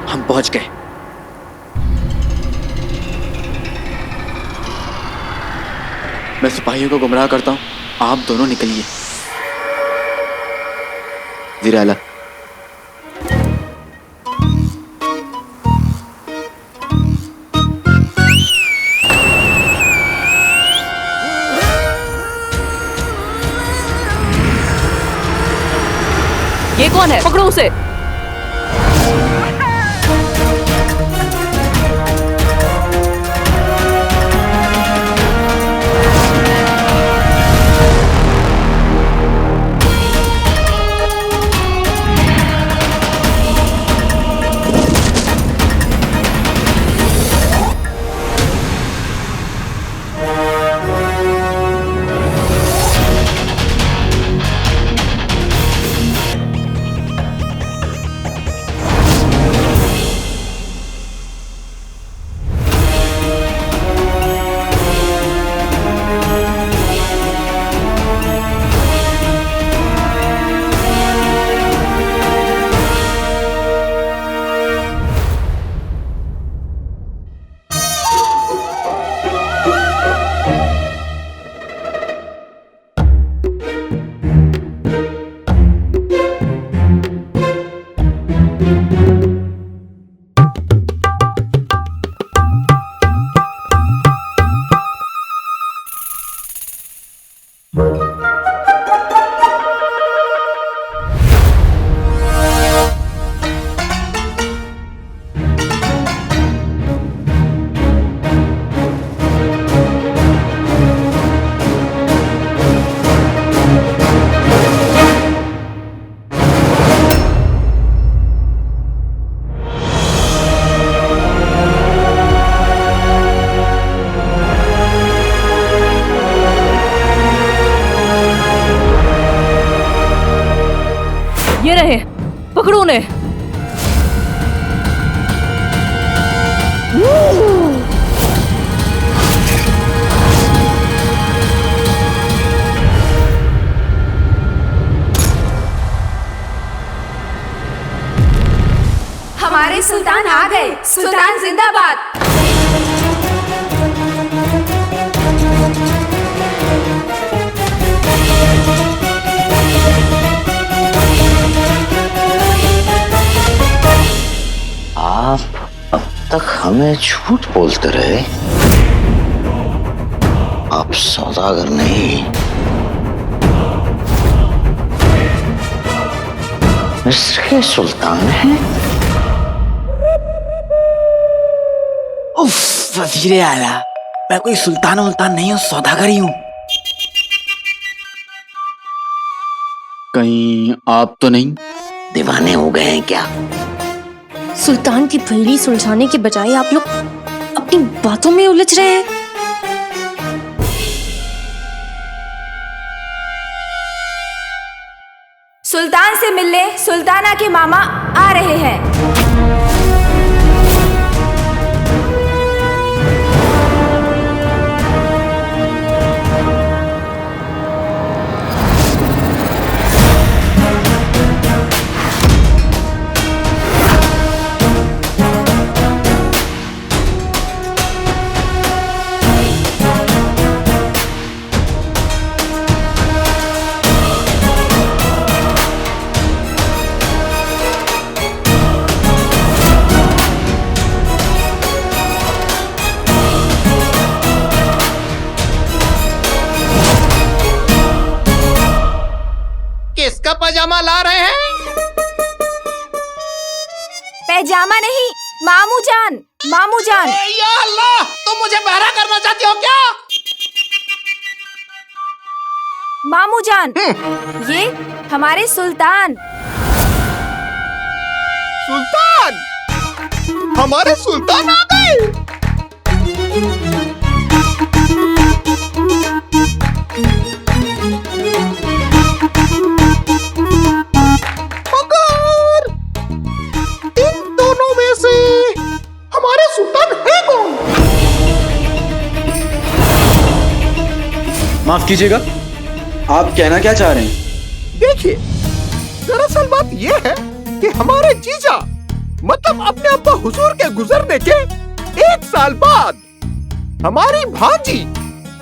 हम पहुंच गए। मैं सिपाहियों को गुमराह करता हूं, आप दोनों निकलिए। ज़ीर आला, ये कौन है? पकड़ो उसे। ये रहे, पकड़ो उन्हें। हमारे सुल्तान आ गए। सुल्तान जिंदाबाद। आप अब तक हमें झूठ बोलते रहे। आप सौदागर नहीं, मिस्र के सुल्तान हैं। उफ, वज़ीर आला, मैं कोई सुल्तान वुल्तान नहीं हूँ, सौदागर ही हूँ। कहीं आप तो नहीं दीवाने हो गए हैं क्या? सुल्तान की भैड़ी सुलझाने के बजाय आप लोग अपनी बातों में उलझ रहे हैं। सुल्तान से मिलने सुल्ताना के मामा आ रहे हैं। किसका पजामा ला रहे हैं? पैजामा नहीं, मामू जान, मामू जान। या अल्लाह, तुम मुझे बहरा करना चाहती हो क्या? मामू जान, ये हमारे सुल्तान। सुल्तान? हमारे सुल्तान आ गए। मगर इन दोनों में से हमारे सुल्तान है कौन? माफ कीजिएगा, आप कहना क्या चाह रहे हैं? देखिए, दरअसल बात यह है कि हमारे जीजा मतलब अपने अब्बा हुजूर के गुजरने के 1 साल बाद हमारी भांजी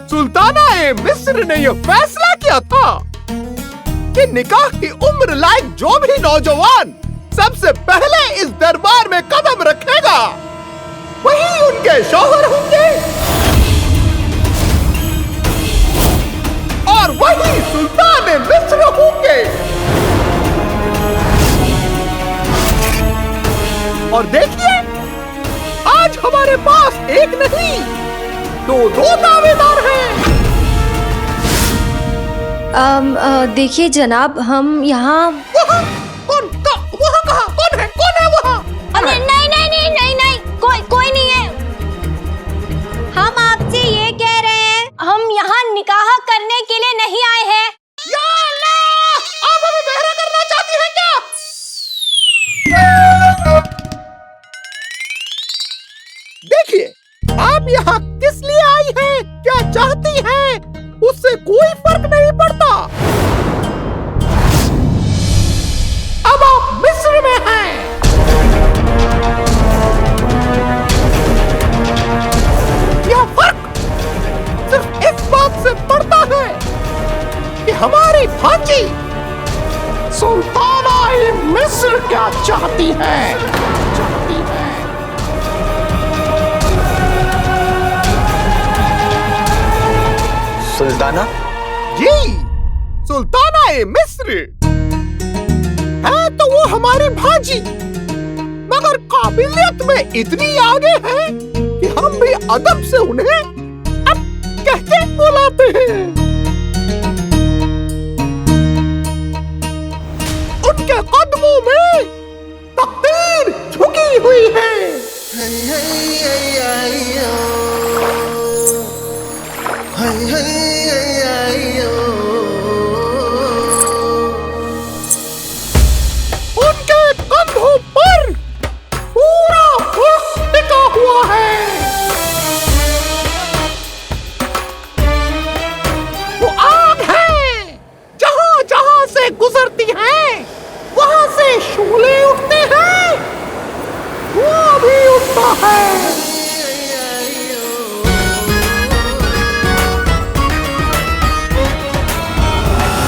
सुल्ताना ए मिस्र ने यह फैसला किया था कि निकाह की उम्र लायक जो भी नौजवान सबसे पहले इस दरबार में कदम रखेगा वही उनके शौहर होंगे और वही सुल्तान ए मिस्र होंगे। और देखिए, आज हमारे पास एक नहीं दो दावेदार हैं। देखिए जनाब, हम यहाँ कौन है वहाँ? नहीं, कोई नहीं है। हम आपसे ये कह रहे हैं, हम यहाँ निकाह करने के लिए नहीं आए हैं। या अल्लाह, आप हमें बहरा करना चाहती हैं क्या? देखिए, आप यहाँ किस लिए आई हैं, क्या चाहती हैं, उससे कोई फर्क नहीं पड़ता। अब आप मिस्र में हैं। यह फर्क सिर्फ इस बात से पड़ता है कि हमारी भांजी सुल्ताना ए मिस्र क्या चाहती है। सुल्ताना? जी, सुल्ताना ए मिस्र है तो वो हमारी भांजी, मगर काबिलियत में इतनी आगे है कि हम भी अदब से उन्हें अब कहते बुलाते हैं। उनके कदमों में तकदीर झुकी हुई है। उनके कंधों पर पूरा वक्त टिका हुआ है। वो आग है, जहां जहां से गुजरती है वहां से शूले उठते हैं, वो भी उठता है।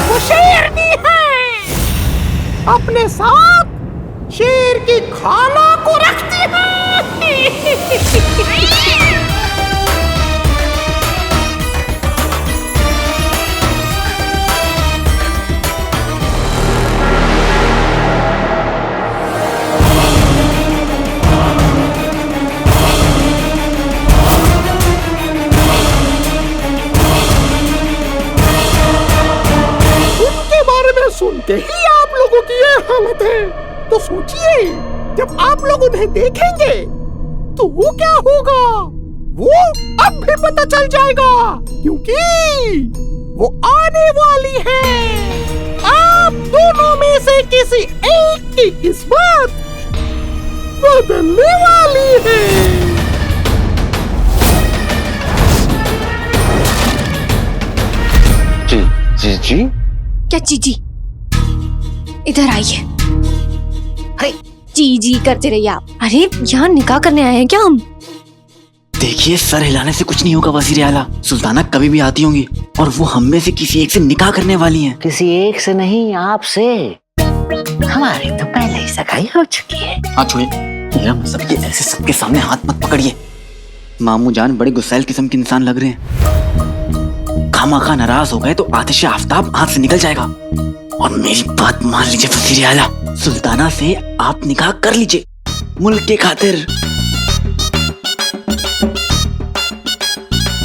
वो शेरनी है, अपने साथ शेर की खाना को रखती है। उनके बारे में सुनते ही आप लोगों की ये हालत है, तो सोचिए जब आप लोग उन्हें देखेंगे तो वो क्या होगा, वो अब भी पता चल जाएगा, क्योंकि वो आने वाली है। आप दोनों में से किसी एक की किस्मत बदलने वाली है। जी क्या चीजी? इधर आइए। अरे जी करते रहिए आप। अरे यहाँ निकाह करने आए हैं क्या हम? देखिए, सर हिलाने से कुछ नहीं होगा वजीर आला। सुल्ताना कभी भी आती होंगी और वो हम में से किसी एक से निकाह करने वाली हैं। किसी एक से नहीं, आपसे। हमारी तो पहले ही सगाई हो चुकी है। हाथ छोड़िए, मेरा मतलब ये ऐसे सबके सामने हाथ मत पकड़िए। मामू जान बड़े गुस्सैल किस्म के इंसान लग रहे हैं। खामाखा नाराज हो गए तो आतिश आफ्ताब हाथ से निकल जाएगा। और मेरी बात मान लीजिए वजीर आला, सुल्ताना से आप निकाह कर लीजिए, मुल्क के खातिर।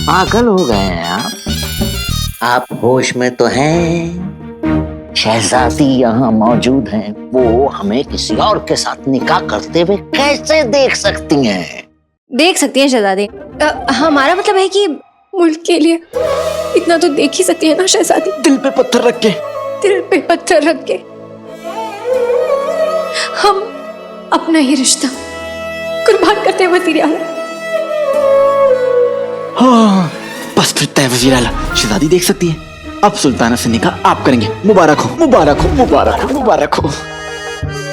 पागल हो गए हैं आप होश में तो हैं? शहजादी यहाँ मौजूद हैं, वो हमें किसी और के साथ निकाह करते हुए कैसे देख सकती हैं? देख सकती हैं शहजादी। हमारा मतलब है कि मुल्क के लिए इतना तो देख ही सकती है ना शहजादी। दिल पे पत्थर रख के, दिल पे पत्थर रख के हम अपना ही रिश्ता कुर्बान करते हैं वजीर आला। हाँ, बस फिर तय वजीर आला। शहजादी देख सकती है, अब सुल्ताना से निकाह आप करेंगे। मुबारक हो, मुबारक हो, मुबारक हो, मुबारक हो।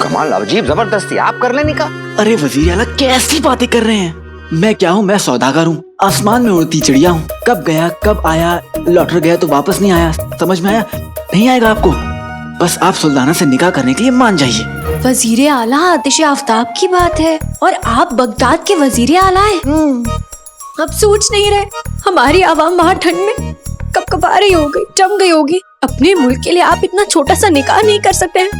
कमाल, अजीब जबरदस्ती, आप कर ले निकाह। अरे वजीर आला कैसी बातें कर रहे हैं? मैं क्या हूँ? मैं सौदागर हूँ, आसमान में उड़ती चिड़िया हूँ। कब गया कब आया, लौट गया तो वापस नहीं आया। समझ में आया? नहीं आएगा आपको। बस आप सुल्ताना से निकाह करने के लिए मान जाइए। वजीर आला आतिश आफ्ताब की बात है और आप बगदाद के वजीर आला हैं। अब सोच नहीं रहे हमारी आवाम वहाँ ठंड में कब कपा रही हो गई, जम गई होगी। अपने मुल्क के लिए आप इतना छोटा सा निकाह नहीं कर सकते हैं।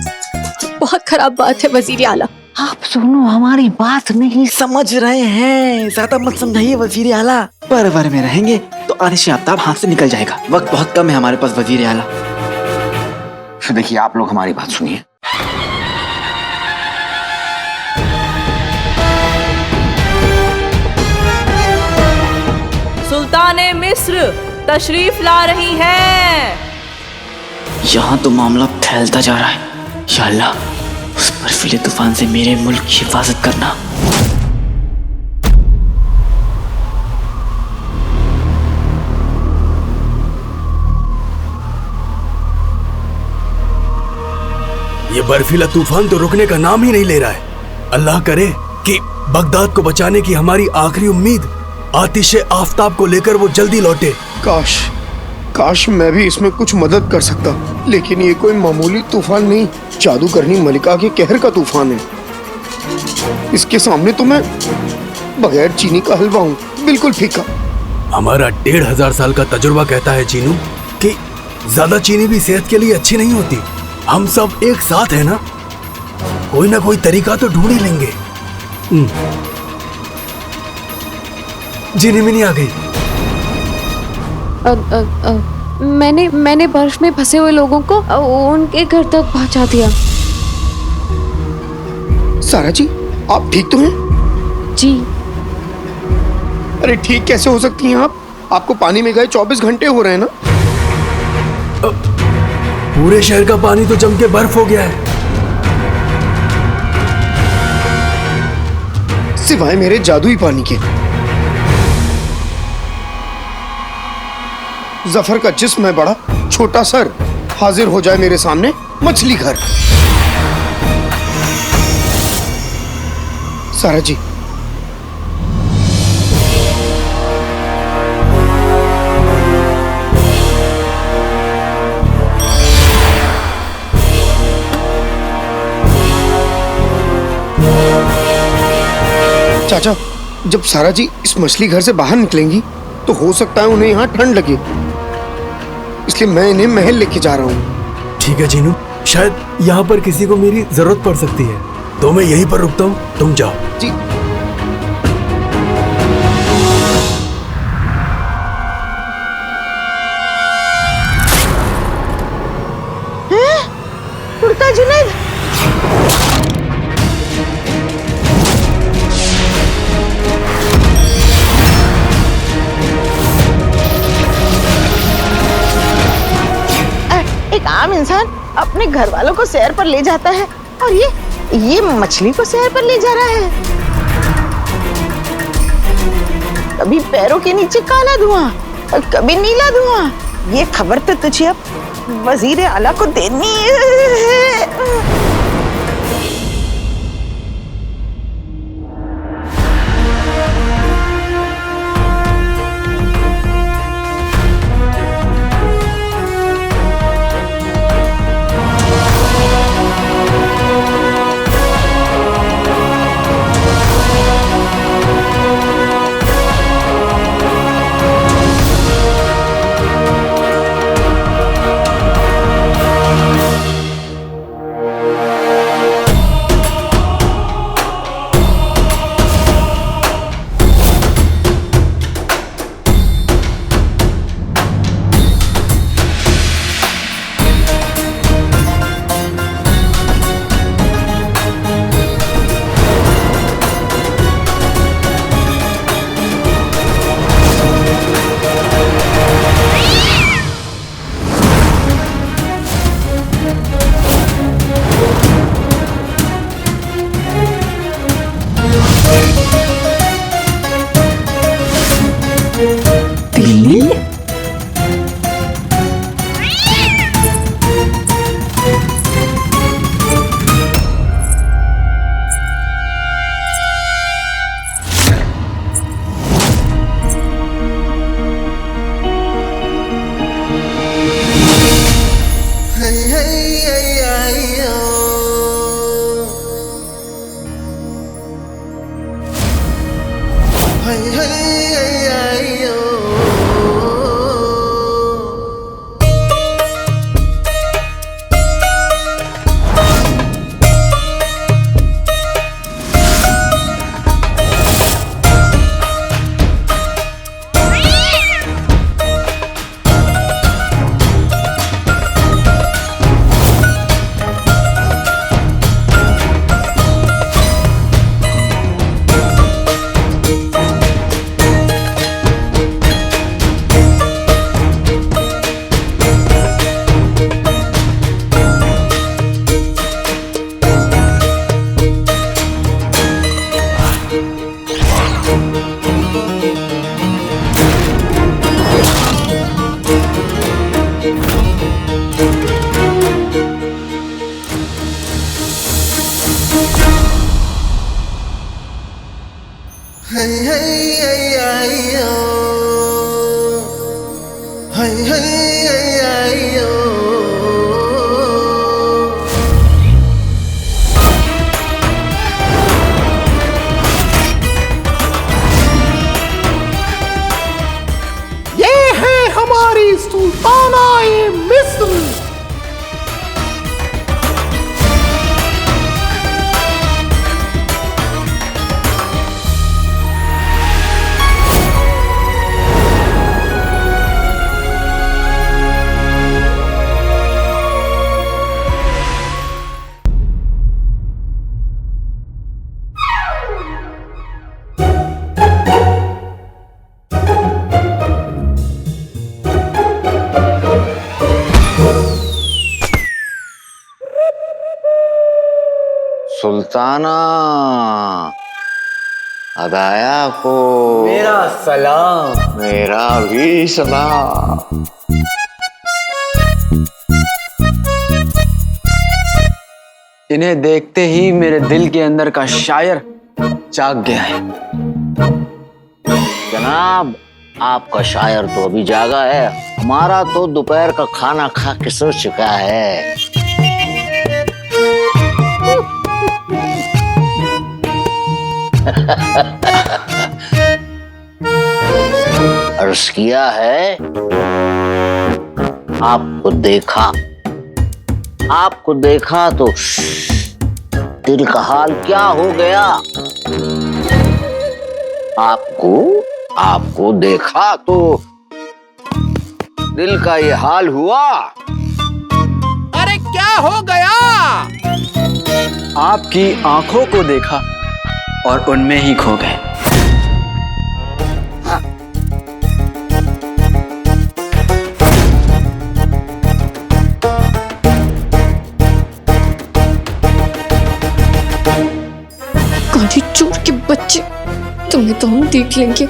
बहुत खराब बात है वजीर आला। आप सुनो, हमारी बात नहीं समझ रहे हैं, ज्यादा मत समझाइए वजीर आला। परवर में रहेंगे तो आतिश आफ्ताब हाथ से निकल जाएगा। वक्त बहुत कम है हमारे पास वजीर आला। फिर देखिए, आप लोग हमारी बात सुनिए। सुल्ताने मिस्र तशरीफ ला रही हैं। यहाँ तो मामला फैलता जा रहा है। या अल्लाह, उस बर्फीले तूफान से मेरे मुल्क की हिफाजत करना। ये बर्फीला तूफान तो रुकने का नाम ही नहीं ले रहा है। अल्लाह करे कि बगदाद को बचाने की हमारी आखिरी उम्मीद आतिश आफ्ताब को लेकर वो जल्दी लौटे। काश काश मैं भी इसमें कुछ मदद कर सकता, लेकिन ये कोई मामूली तूफान नहीं, जादूगरनी मलिका के कहर का तूफान है। इसके सामने तो मैं बगैर चीनी का हलवा हूँ, बिल्कुल फीका। हमारा 1500 साल का तजुर्बा कहता है चीनू कि ज्यादा चीनी भी सेहत के लिए अच्छी नहीं होती। हम सब एक साथ है ना, कोई ना कोई तरीका तो ढूंढ ही लेंगे। जीनी मिनी आ गई। मैंने बर्फ में फंसे हुए लोगों को उनके घर तक पहुंचा दिया। सारा जी, आप ठीक तो हैं? जी। अरे ठीक कैसे हो सकती हैं आप? आपको पानी में गए 24 घंटे हो रहे हैं ना। पूरे शहर का पानी तो जम के बर्फ हो गया है। सिवाय मेरे जादुई पानी के। जफर का जिस्म है बड़ा, छोटा सर, हाजिर हो जाए मेरे सामने मछली घर। सारा जी, चाचा, जब सारा जी इस मछली घर से बाहर निकलेंगी तो हो सकता है उन्हें यहाँ ठंड लगे, इसलिए मैं इन्हें महल लेके जा रहा हूँ। ठीक है जीनू, शायद यहाँ पर किसी को मेरी जरूरत पड़ सकती है, तो मैं यहीं पर रुकता हूँ, तुम जाओ। जी। उड़ता जुनैद, एक आम इंसान अपने घर वालों को सैर पर ले जाता है और ये मछली को सैर पर ले जा रहा है। कभी पैरों के नीचे काला धुआं और कभी नीला धुआं। ये खबर तो तुझे अब वजीर आला को देनी है। ये है हमारी सुल्ताना-ए मिस्र। सुल्ताना, अदाया को मेरा सलाम। मेरा भी सलाम। इन्हें देखते ही मेरे दिल के अंदर का शायर जाग गया है। जनाब, आपका शायर तो अभी जागा है, हमारा तो दोपहर का खाना खा के सो चुका है। अर्ज किया है, आपको देखा तो दिल का हाल क्या हो गया। आपको देखा तो दिल का ये हाल हुआ। अरे क्या हो गया? आपकी आंखों को देखा और उनमें ही खो गए। काली चोर के बच्चे, तुम्हें तो हम देख लेंगे।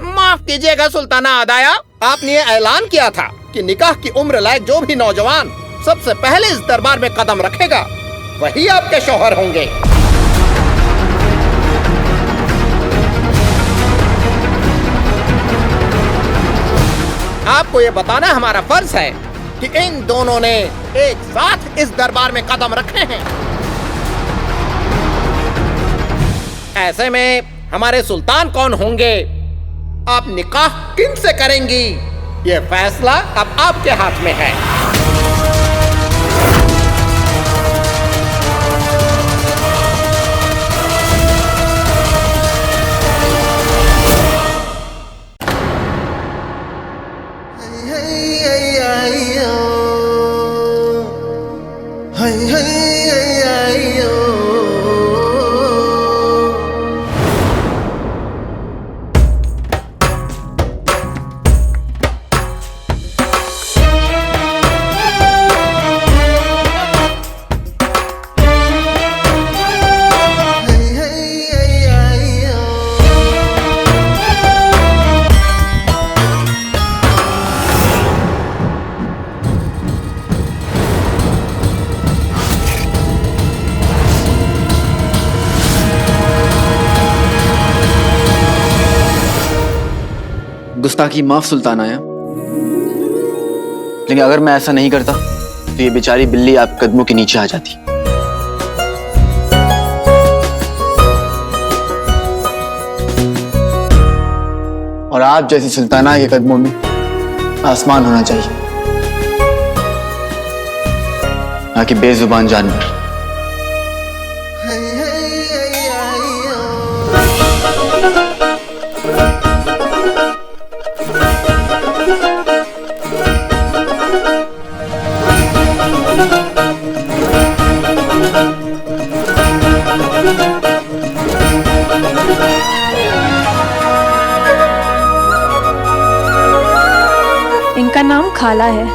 माफ कीजिएगा सुल्ताना अदाया, आपने ये ऐलान किया था कि निकाह की उम्र लायक जो भी नौजवान सबसे पहले इस दरबार में कदम रखेगा वही आपके शौहर होंगे। आपको ये बताना हमारा फर्ज है कि इन दोनों ने एक साथ इस दरबार में कदम रखे हैं। ऐसे में हमारे सुल्तान कौन होंगे, आप निकाह किन से करेंगी, ये फैसला अब आपके हाथ में है। गुस्ताखी माफ सुल्तान आया, लेकिन अगर मैं ऐसा नहीं करता तो ये बेचारी बिल्ली आप कदमों के नीचे आ जाती। और आप जैसी सुल्ताना के कदमों में आसमान होना चाहिए, ना कि बेजुबान जानवर। इनका नाम खाला है।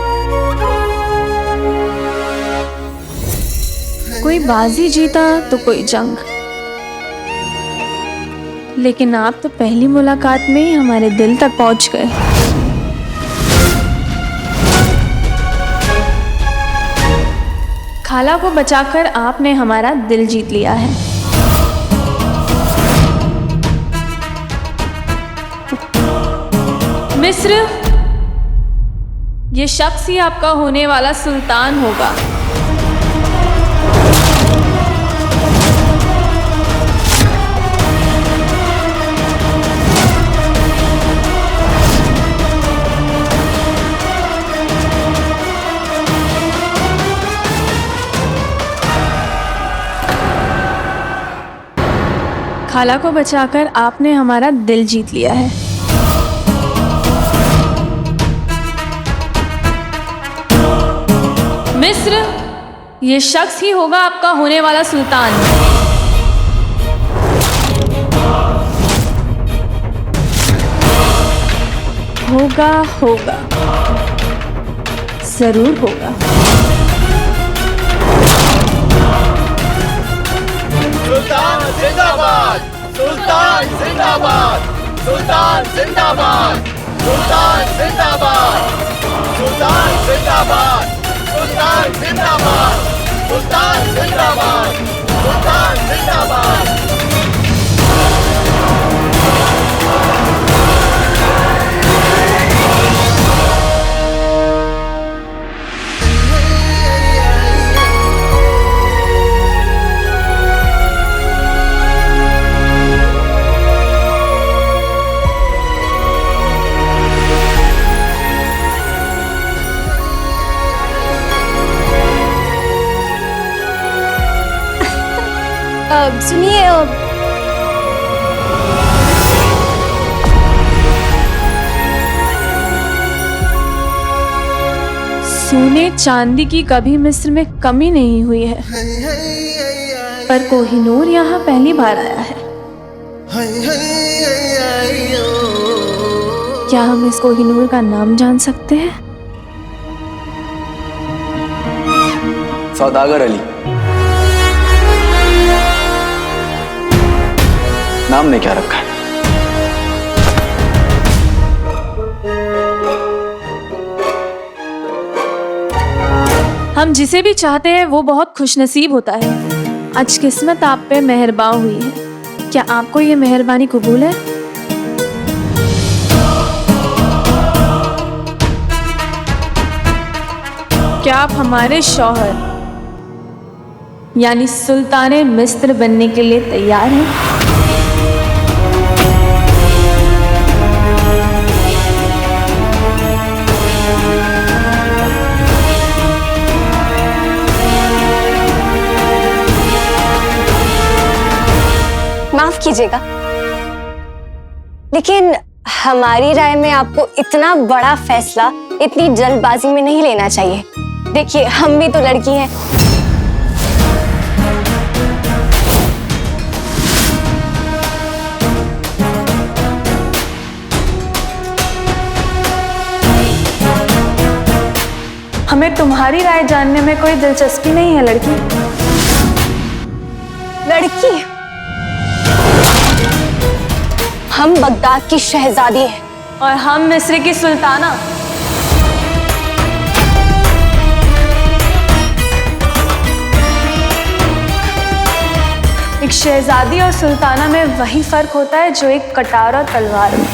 कोई बाजी जीता तो कोई जंग, लेकिन आप तो पहली मुलाकात में ही हमारे दिल तक पहुंच गए। खाला को बचाकर आपने हमारा दिल जीत लिया है। मिस्र, ये शख्स ही आपका होने वाला सुल्तान होगा। खाला को बचाकर आपने हमारा दिल जीत लिया है। मिस्र, ये शख्स ही होगा आपका होने वाला सुल्तान। होगा होगा, जरूर होगा। सुल्तान जिंदाबाद, सुल्तान जिंदाबाद, सुल्तान जिंदाबाद, सुल्तान जिंदाबाद, सुल्तान जिंदाबाद, सुल्तान जिंदाबाद, सुल्तान जिंदाबाद, सुल्तान जिंदाबाद। सुनिए, सोने चांदी की कभी मिस्र में कमी नहीं हुई है, पर कोहिनूर यहाँ पहली बार आया है। क्या हम इस कोहिनूर का नाम जान सकते हैं? सौदागर अली नाम ने क्या रखा है? हम जिसे भी चाहते हैं वो बहुत खुशनसीब होता है। आज किस्मत आप पे मेहरबान हुई है। क्या आपको ये मेहरबानी कबूल है? क्या आप हमारे शौहर यानी सुल्ताने मिस्र बनने के लिए तैयार हैं? माफ कीजिएगा, लेकिन हमारी राय में आपको इतना बड़ा फैसला इतनी जल्दबाजी में नहीं लेना चाहिए। देखिए, हम भी तो लड़की हैं। हमें तुम्हारी राय जानने में कोई दिलचस्पी नहीं है लड़की। लड़की? हम बगदाद की शहजादी हैं और हम मिस्र की सुल्ताना। एक शहजादी और सुल्ताना में वही फर्क होता है जो एक कटार और तलवार में।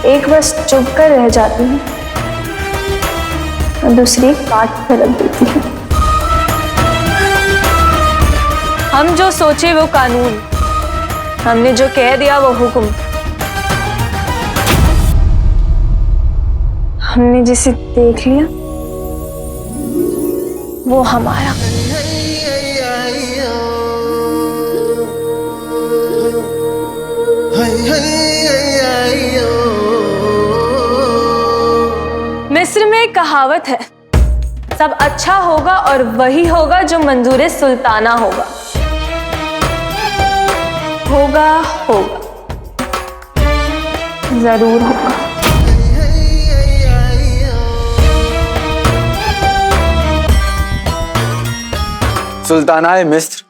एक बस चुभ कर रह जाती है और दूसरी काट कर रख देती है। हम जो सोचे वो कानून हमने जो कह दिया वो हुक्म, हमने जिसे देख लिया वो हमारा। मिस्र में एक कहावत है, सब अच्छा होगा और वही होगा जो मंजूर सुल्ताना होगा। होगा होगा, जरूर होगा। सुल्तानाए मिस्र,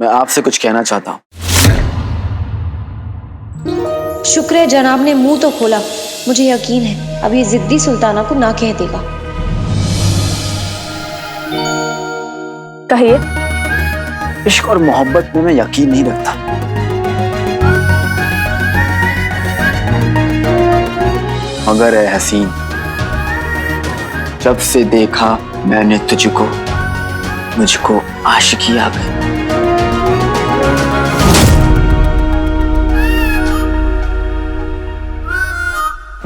मैं आपसे कुछ कहना चाहता हूँ। शुक्र है जनाब ने मुंह तो खोला। मुझे यकीन है अब ये जिद्दी सुल्ताना को ना कह देगा। कहिए। इश्क और मोहब्बत में मैं यकीन नहीं रखता। मगर है हसीन, जब से देखा मैंने तुझको, मुझको आशिकी आ गई।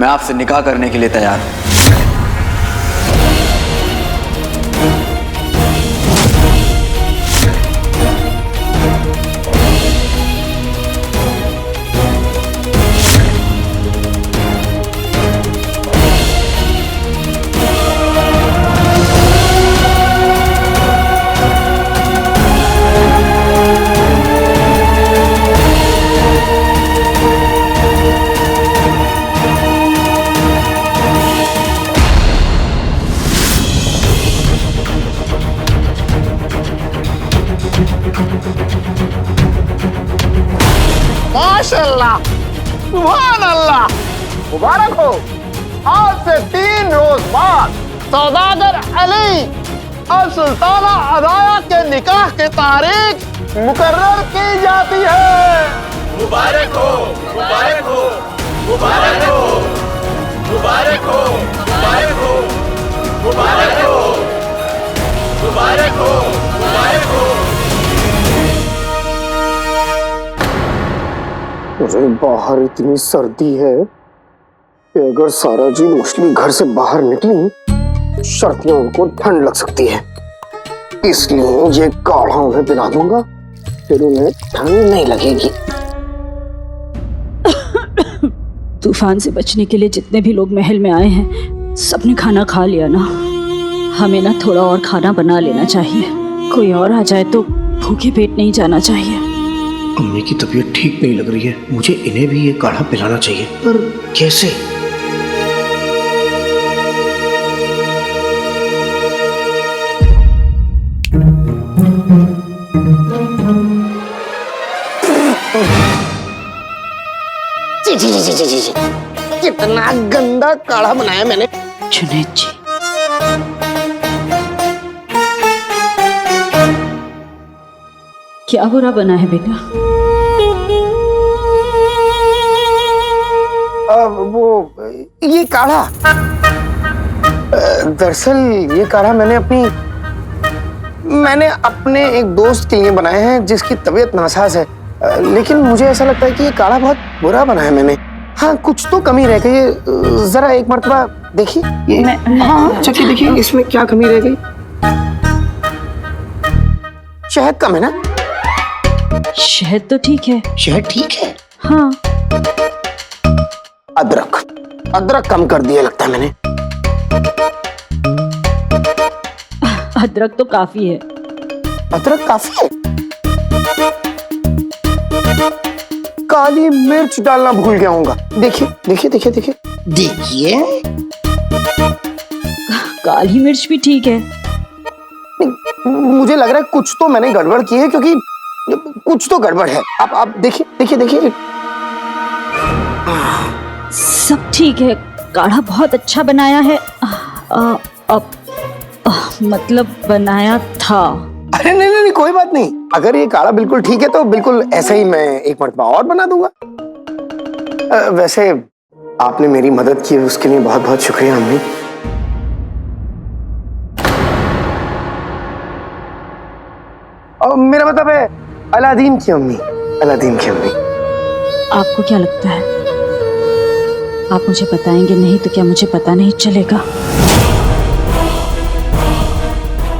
मैं आपसे निकाह करने के लिए तैयार हूं। माशाल्लाह, सुभान अल्लाह, मुबारक हो। आज से 3 रोज बाद सौदागर अली और सुल्ताना अदाया के निकाह की तारीख मुकर्रर की जाती है। मुबारक हो, मुबारक हो, मुबारक हो, मुबारक हो, मुबारक हो, मुबारक हो, मुबारक हो, मुबारक हो। अरे बाहर इतनी सर्दी है कि अगर सारा जी मछली घर से बाहर निकली, सर्दियों उनको ठंड लग सकती है। इसलिए ये काढ़ा उन्हें पिला दूंगा, फिर उन्हें ठंड नहीं लगेगी। तूफान से बचने के लिए जितने भी लोग महल में आए हैं, सबने खाना खा लिया ना। हमें ना थोड़ा और खाना बना लेना चाहिए। कोई और आ जाए तो भूखे पेट नहीं जाना चाहिए। अम्मी की तबीयत ठीक नहीं लग रही है, मुझे इन्हें भी ये काढ़ा पिलाना चाहिए, पर कैसे? जी कितना गंदा काढ़ा बनाया मैंने। जुनैद जी, क्या बुरा बना है बेटा? ये काढ़ा, दरअसल ये काढ़ा मैंने अपने एक दोस्त के लिए बनाया है जिसकी तबीयत नासाज है। लेकिन मुझे ऐसा लगता है कि ये काढ़ा बहुत बुरा बना है मैंने। हाँ, कुछ तो कमी रह गई। जरा एक मर्तबा देखिए ये। हाँ, चखिए, देखिए इसमें क्या कमी रह गई। शहद कम है ना? शहद तो ठीक है। शहद ठीक है? हाँ। अदरक कम कर दिया लगता है मैंने। अदरक तो काफी है। अदरक काफी है? काली मिर्च डालना भूल गया हूँगा। देखिए देखिए देखिए देखिए देखिए, काली मिर्च भी ठीक है। मुझे लग रहा है कुछ तो मैंने गड़बड़ की है, क्योंकि कुछ तो गड़बड़ है। आप देखिए देखिए देखिए, सब ठीक है। काढ़ा बहुत अच्छा बनाया है। मतलब बनाया था। अरे नहीं नहीं, कोई बात नहीं। अगर ये काढ़ा बिल्कुल ठीक है तो बिल्कुल ऐसा ही मैं एक मरतबा और बना दूंगा। वैसे आपने मेरी मदद की, उसके लिए बहुत बहुत शुक्रिया अम्मी। मेरा मतलब है अलादीन की अम्मी। अलादीन की अम्मी। आपको क्या लगता है आप मुझे बताएंगे नहीं तो क्या मुझे पता नहीं चलेगा?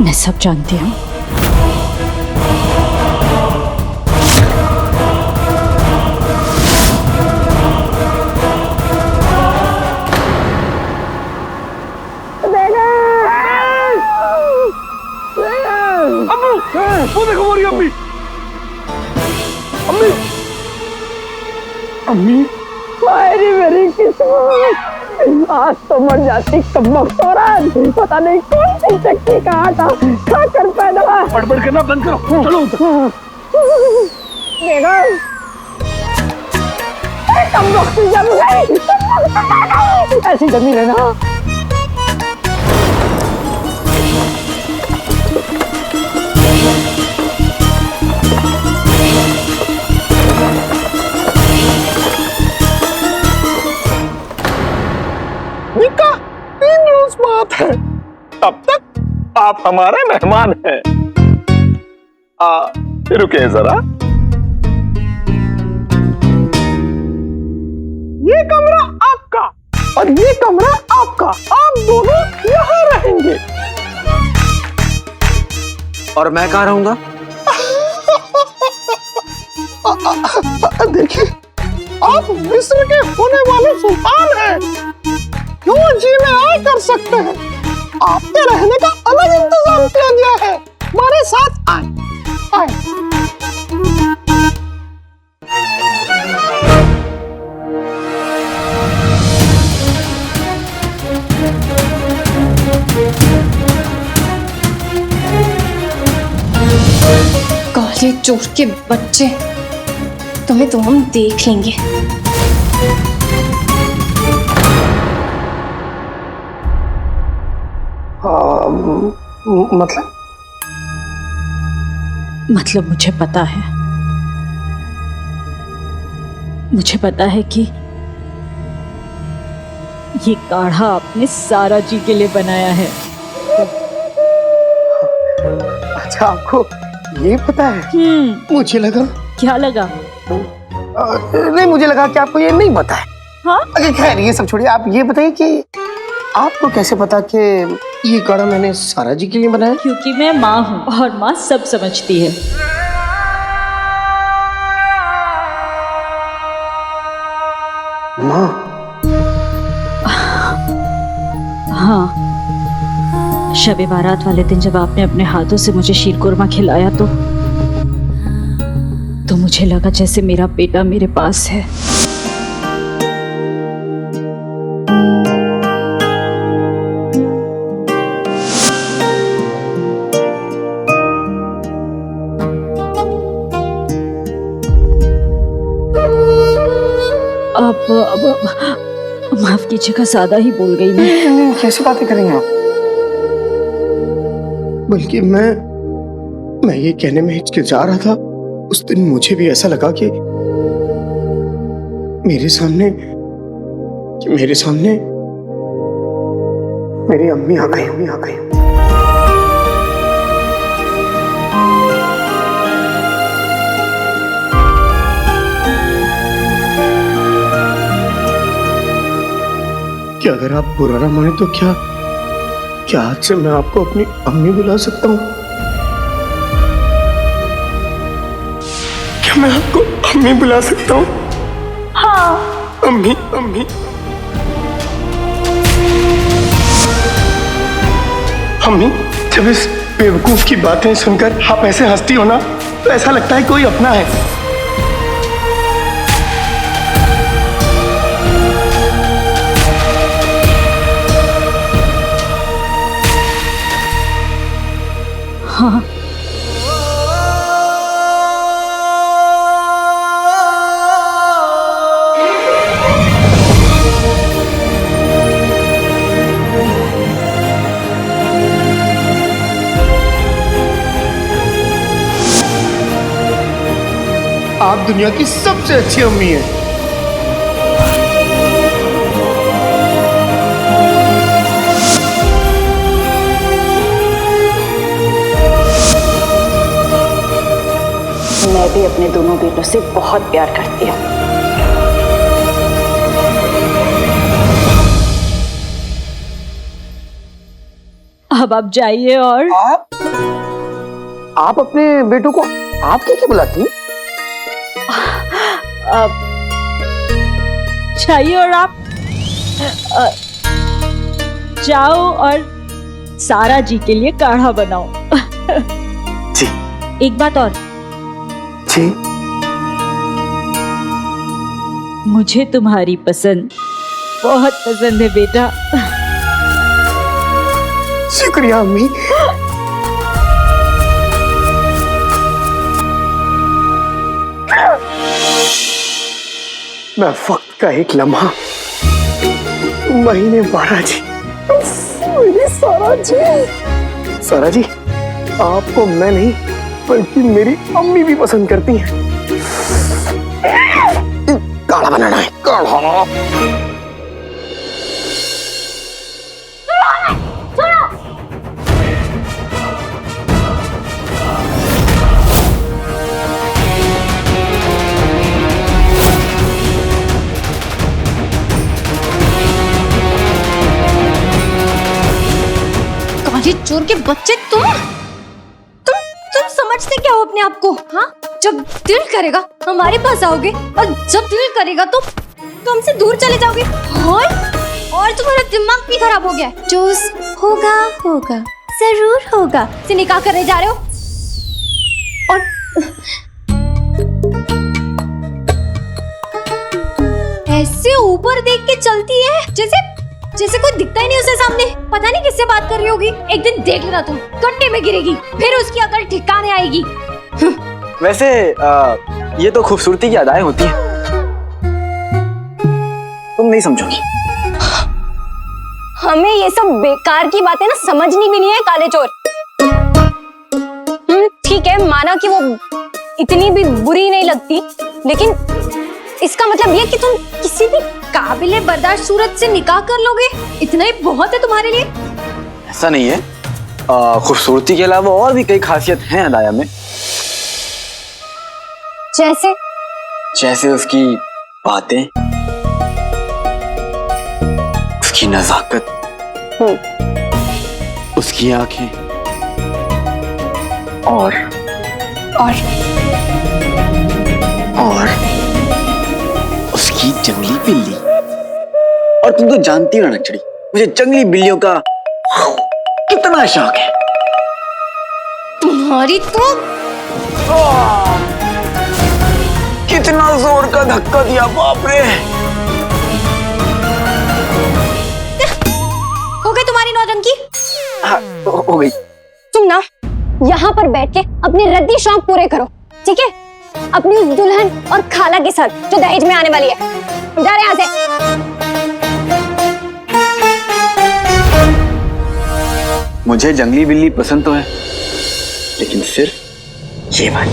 मैं सब जानती हूँ। वो देखो हमारी अम्मी। अम्मी अम्मी मेरी मेरी किस्मत, आज तो मर जाती कब मकसूरत। पता नहीं कौन सी चक्की का आटा खाकर पैदा हुआ। बड़बड़ करना बंद करो, चलो उधर। बेगम कब वक्त जम गई, ऐसी जमी रहना। निकाह 3 रोज बात है, तब तक आप हमारे मेहमान हैं। रुके जरा, ये कमरा आपका और ये कमरा आपका, आप दोनों यहाँ रहेंगे। और मैं कहाँ रहूंगा? देखिए, आप मिस्र के होने वाले सुल्तान हैं, क्यों जी में आ कर सकते हैं। आपके रहने का अलग इंतजाम किया गया है, हमारे साथ आए आए। काले चोर के बच्चे, तुम्हें तो हम देख लेंगे। मतलब मुझे पता है, मुझे पता है कि ये काढ़ा आपने सारा जी के लिए बनाया है। अच्छा, आपको ये पता है? मुझे लगा। क्या लगा? नहीं, मुझे लगा कि आपको ये नहीं पता है। हाँ? अरे खैर, ये सब छोड़िए, आप ये बताइए कि आपको कैसे पता कि ये काढ़ा मैंने सारा जी के लिए बनाया? क्योंकि मैं माँ हूँ और माँ सब समझती है। माँ? हाँ, शब बारात वाले दिन जब आपने अपने हाथों से मुझे शीरकुरमा खिलाया तो मुझे लगा जैसे मेरा बेटा मेरे पास है। अब माफ कीजिएगा, सादा ही बोल गई मैं। कैसी बातें करेंगे आप? बल्कि मैं ये कहने में हिचकिचा रहा था, उस दिन मुझे भी ऐसा लगा कि मेरे सामने मेरी अम्मी आ गई। क्या अगर आप बुरा ना माने तो क्या आज से मैं आपको अपनी अम्मी बुला सकता हूँ? क्या मैं आपको अम्मी बुला सकता हूँ? हाँ। अम्मी। अम्मी, जब इस बेवकूफ की बातें सुनकर आप ऐसे हंसती हो ना, तो ऐसा लगता है कोई अपना है। हाँ। आप दुनिया की सबसे अच्छी अम्मी हैं। मैं भी अपने दोनों बेटों से बहुत प्यार करती हूँ। अब आप जाइए। और आप अपने बेटों को आप क्या बुलाती हैं? जाइए और आप जाओ और सारा जी के लिए काढ़ा बनाओ। जी। एक बात और, जी। मुझे तुम्हारी पसंद बहुत पसंद है बेटा। शुक्रिया अम्मी। मैं वक्त का एक लम्हा, महीने 12 जी, मेरी सारा जी। सारा जी, आपको मैं नहीं बल्कि मेरी अम्मी भी पसंद करती हैं। काढ़ा बनाना है, काढ़ा। चोर के बच्चे, तुम समझते क्या हो अपने आप को? हाँ, जब दिल करेगा हमारे पास आओगे और जब दिल करेगा तो हमसे दूर चले जाओगे। और तुम्हारा दिमाग भी खराब हो गया है। जो होगा होगा, जरूर होगा। से निकाह करने जा रहे हो और ऐसे ऊपर देख के चलती है जैसे कोई दिखता ही नहीं उसे सामने। पता नहीं किससे बात कर रही होगी। एक दिन देख लेना, तुम गड्ढे में गिरेगी, फिर उसकी अकल ठिकाने आएगी। वैसे ये तो खूबसूरती की अदाएं होती हैं, तुम नहीं समझोगी। हमें ये सब बेकार की बातें ना समझनी भी नहीं है काले चोर। ठीक है, माना कि वो इतनी भी बुरी नहीं लगती, लेकिन इसका मतलब ये कि तुम किसी भी काबिले बर्दाश्त सूरत से निकाह कर लोगे, इतना ही बहुत है तुम्हारे लिए। ऐसा नहीं है, खूबसूरती के अलावा और भी कई खासियत हैं अदाया में। जैसे उसकी बातें, उसकी नजाकत, उसकी आंखें और उसकी जंगली बिल्ली। और तुम तो जानती हो ना नक्चड़ी, मुझे जंगली बिल्लियों का कितना शौक है। तुम्हारी तो कितना जोर का धक्का दिया, बाप रे। हो गई तुम्हारी नौटंकी? हाँ, हो गई। तुम ना यहाँ पर बैठ के अपने रद्दी शौक पूरे करो, ठीक है? अपनी उस दुल्हन और खाला के साथ जो दहेज में आने वाली है। जा रहे यहाँ से। मुझे जंगली बिल्ली पसंद तो है, लेकिन सिर्फ ये वाली।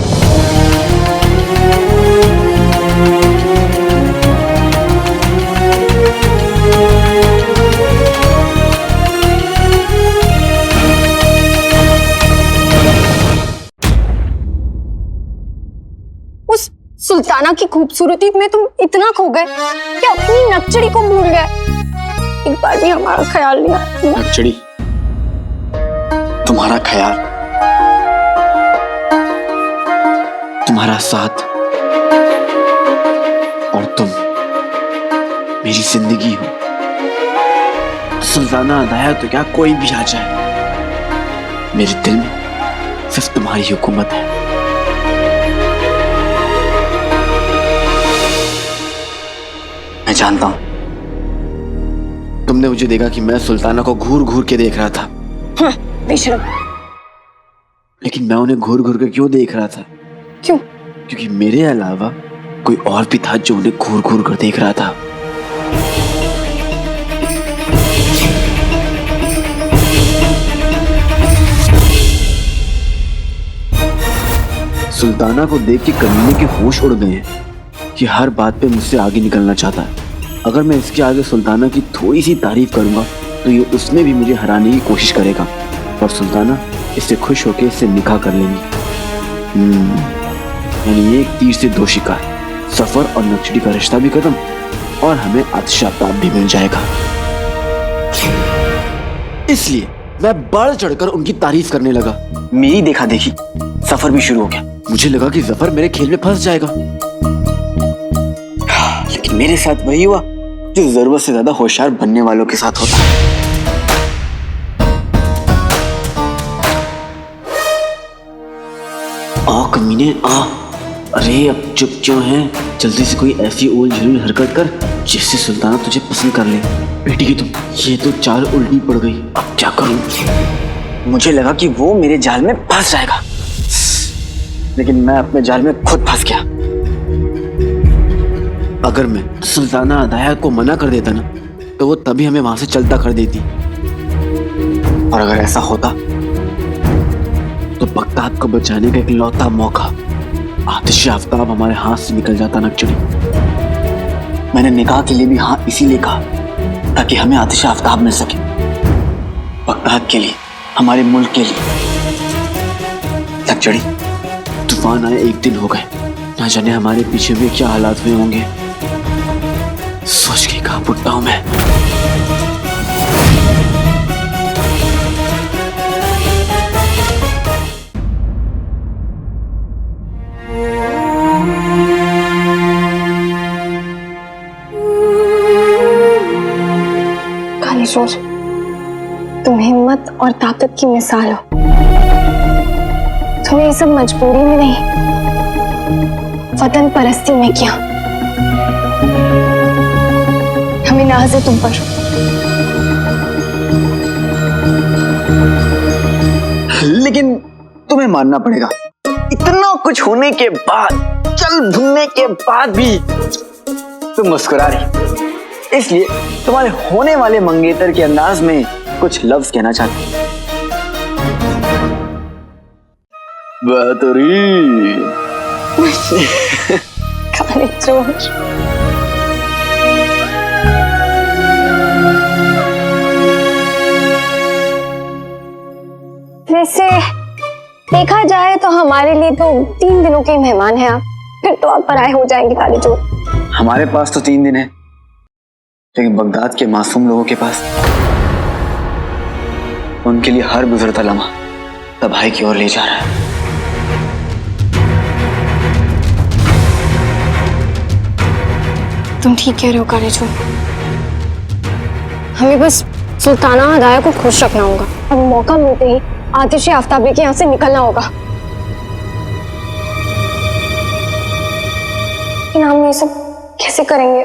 उस सुल्ताना की खूबसूरती में तुम इतना खो गए कि अपनी नक्चड़ी को भूल गए। एक बार भी हमारा ख्याल नहीं आया। नक्चड़ी, तुम्हारा ख्याल, तुम्हारा साथ और तुम मेरी जिंदगी हो। सुल्ताना अदाया तो क्या, कोई भी आ जाए, मेरे दिल में सिर्फ तुम्हारी हुकूमत है। मैं जानता हूं तुमने मुझे देखा कि मैं सुल्ताना को घूर घूर के देख रहा था। हाँ, बेशर्म। लेकिन मैं उन्हें घूर घूर के क्यों देख रहा था? क्यों? क्योंकि मेरे अलावा कोई और भी था जो उन्हें घूर घूर कर देख रहा था। सुल्ताना को देख के कमीने के होश उड़ गए हैं कि हर बात पे मुझसे आगे निकलना चाहता है। अगर मैं इसके आगे सुल्ताना की थोड़ी सी तारीफ करूंगा तो ये उसमें भी मुझे हराने की कोशिश करेगा और सुल्ताना इससे खुश होकर इससे निकाह कर लेंगी। यानी एक तीर से दो शिकार, सफर और नक्शड़ी का रिश्ता भी खत्म और हमें आतिश आफ्ताब भी मिल जाएगा। इसलिए मैं बढ़ चढ़कर उनकी तारीफ करने लगा। मेरी देखा देखी सफर भी शुरू हो गया। मुझे लगा कि जफर मेरे खेल में फंस जाएगा, लेकिन मेरे साथ वही हुआ जो जरूरत से ज्यादा होशियार बनने वालों के साथ होता है। आ कमीने आ, अरे अब चुप क्यों है? जल्दी से कोई ऐसी उल झुल हरकत कर जिससे सुल्ताना तुझे पसंद कर ले। बेटी की तुम, ये तो चाल उल्टी पड़ गई, अब क्या करूं? मुझे लगा कि वो मेरे जाल में फंस जाएगा, लेकिन मैं अपने जाल में खुद फंस गया। अगर मैं सुल्ताना अदाया को मना कर देता ना, तो वो तभी हमें वहां से चलता कर देती, और अगर ऐसा होता तो बगदाद को बचाने का इकलौता मौका आतिश आफ्ताब हमारे हाथ से निकल जाता। नक्चड़ी, मैंने निकाह के लिए भी हाँ इसीलिए कहा ताकि हमें आतिश आफ्ताब मिल सके, बगदाद के लिए, हमारे मुल्क के लिए। नक्चड़ी, तूफान आए एक दिन हो गए, ना जाने हमारे पीछे भी क्या हालात हुए होंगे। सोच के कहा बुढ़ा हूं मैं। कालीचोर, तुम हिम्मत और ताकत की मिसाल हो। तुम्हें ये सब मजबूरी में नहीं, वतन परस्ती में किया। हमें नाज है तुम पर। लेकिन तुम्हें मानना पड़ेगा, इतना कुछ होने के बाद, चल भुनने के बाद भी तुम मुस्कुरा रही, इसलिए तुम्हारे होने वाले मंगेतर के अंदाज में कुछ लफ्ज कहना चाहती। बेहतरीन। कालीचोर, वैसे देखा जाए तो हमारे लिए तो 3 दिनों के मेहमान हैं आप, फिर तो आप पराए हो जाएंगे कालीचोर। हमारे पास तो 3 दिन है, लेकिन बगदाद के मासूम लोगों के पास, उनके लिए हर गुजरता लम्हा तबाही की ओर ले जा रहा है। तुम ठीक कह रहे हो कालीचोर, हमें बस सुल्ताना अदाया को खुश रखना होगा और मौका मिलते ही आतिश आफ्ताब के यहाँ से निकलना होगा। लेकिन हम ये सब कैसे करेंगे?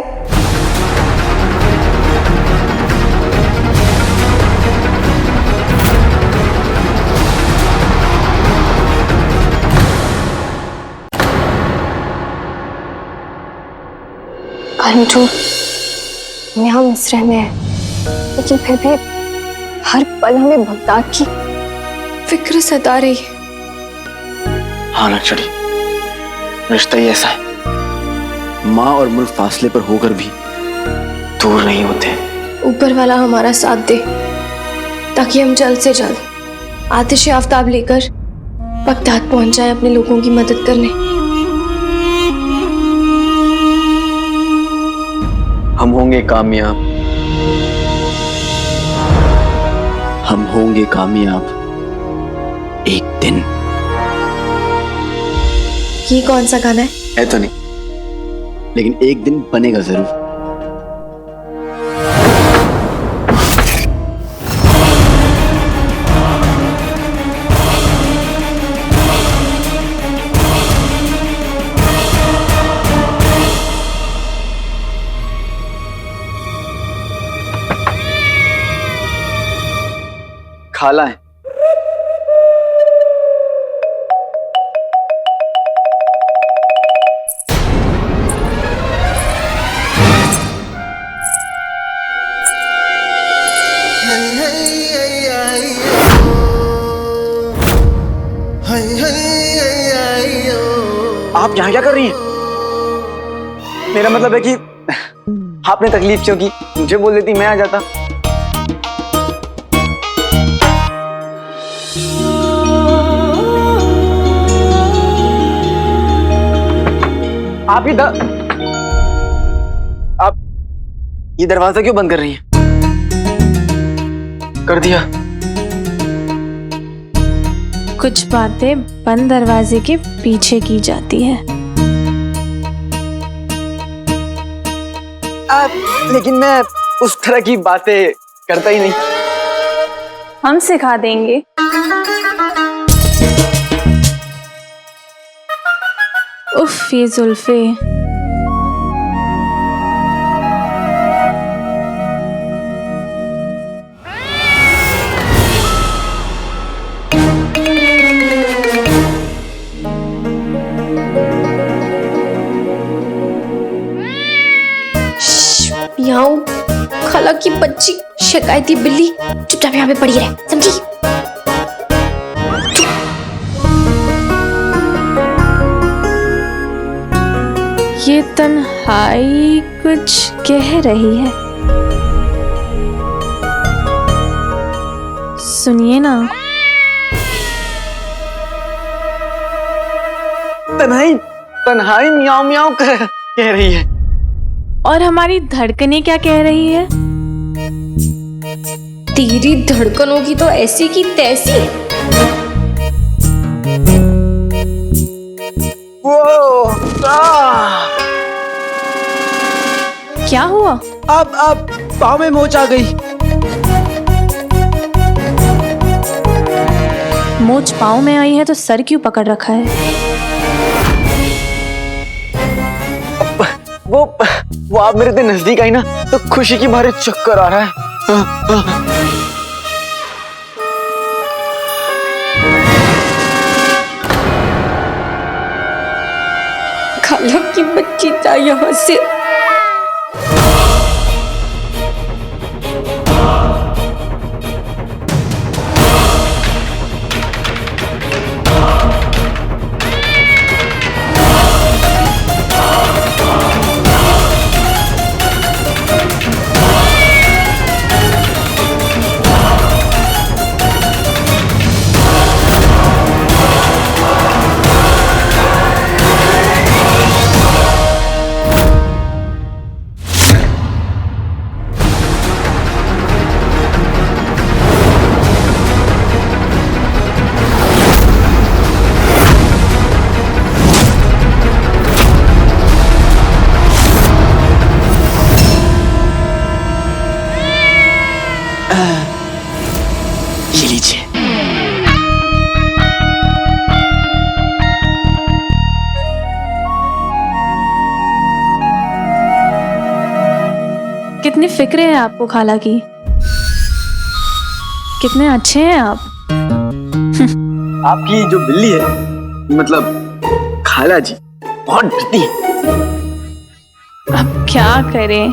कालीचोर, हम यहाँ मिस्र में है, लेकिन फिर भी हर पल हमें बगदाद की फिक्र सता रही है। हाँ नक्चड़ी, रिश्ता ही ऐसा है, माँ और मुल्क फासले पर होकर भी दूर नहीं होते। ऊपर वाला हमारा साथ दे ताकि हम जल्द से जल्द आतिश आफ्ताब लेकर बगदाद पहुंच जाए अपने लोगों की मदद करने। हम होंगे कामयाब, हम होंगे कामयाब एक दिन। ये कौन सा गाना है तो नहीं, लेकिन एक दिन बनेगा जरूर। खाला है। आप यहाँ क्या कर रही हैं? मेरा मतलब है कि आपने तकलीफ क्यों की? मुझे बोल देती, मैं आ जाता। आप ये दरवाजा क्यों बंद कर रही हैं? कर दिया। कुछ बातें बंद दरवाजे के पीछे की जाती है। लेकिन मैं उस तरह की बातें करता ही नहीं। हम सिखा देंगे। उफ ये जुल्फे। यहाँ खाला की बच्ची शिकायती बिल्ली चुपचाप यहाँ पे पड़ी रहे, समझी? ये तन्हाई कुछ कह रही है। सुनिए ना। तन्हाई तन्हाई मियाओ मियाओ कह रही है। और हमारी धड़कनें क्या कह रही है? तेरी धड़कनों की तो ऐसी की तैसी। क्या हुआ? अब पाँव में मोच आ गई। मोच पाँव में आई है तो सर क्यों पकड़ रखा है? वो आप मेरे इतने नजदीक आई ना तो खुशी की भारी चक्कर आ रहा है। खाला की बच्ची था यहाँ से। ये लीजिए। कितनी फिक्र है आपको खाला की। कितने अच्छे हैं आप। आपकी जो बिल्ली है मतलब खाला जी बहुत डरती है। अब क्या करें,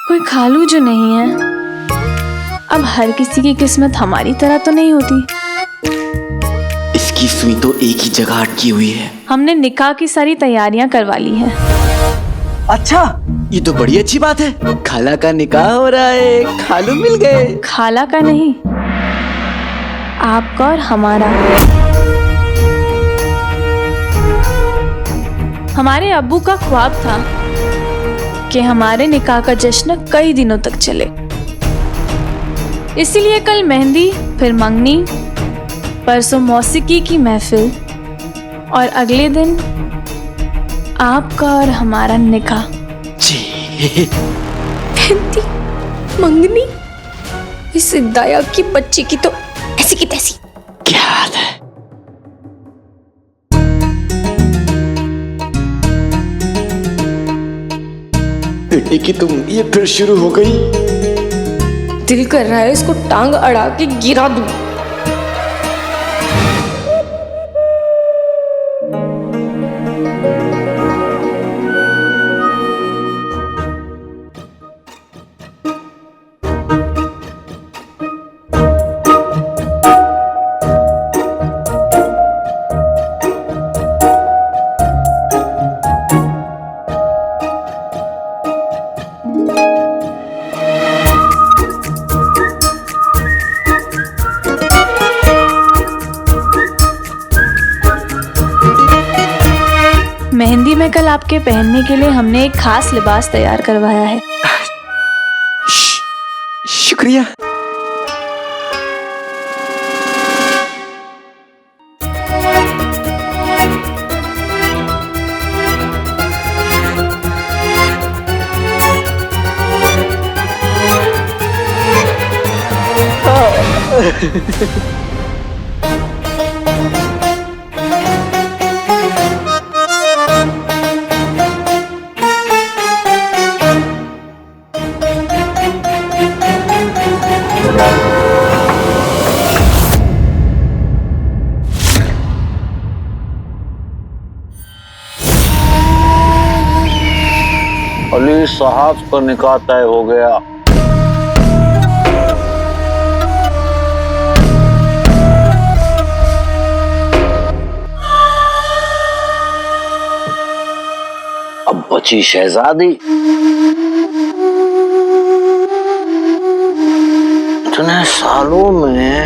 कोई खालू जो नहीं है। अब हर किसी की किस्मत हमारी तरह तो नहीं होती। इसकी सुई तो एक ही जगह अटकी हुई है। हमने निकाह की सारी तैयारियां करवा ली हैं। अच्छा, ये तो बड़ी अच्छी बात है। खाला का निकाह हो रहा है, खालू मिल गए। खाला का नहीं, आपका और हमारा। हमारे अब्बू का ख्वाब था कि हमारे निकाह का जश्न कई दिनों तक चले। इसीलिए कल मेहंदी, फिर मंगनी, परसों मौसीकी की महफिल और अगले दिन आपका और हमारा निकाह। मेहंदी, मंगनी, इस दाया की बच्ची की तो ऐसी की तैसी। क्या बात है। बेटे की तुम ये फिर शुरू हो गई। दिल कर रहा है इसको टांग अड़ा के गिरा दूं। में कल आपके पहनने के लिए हमने एक खास लिबास तैयार करवाया है। शुक्रिया। अली साहब का निकाह तय हो गया। अब बची शहजादी। इतने सालों में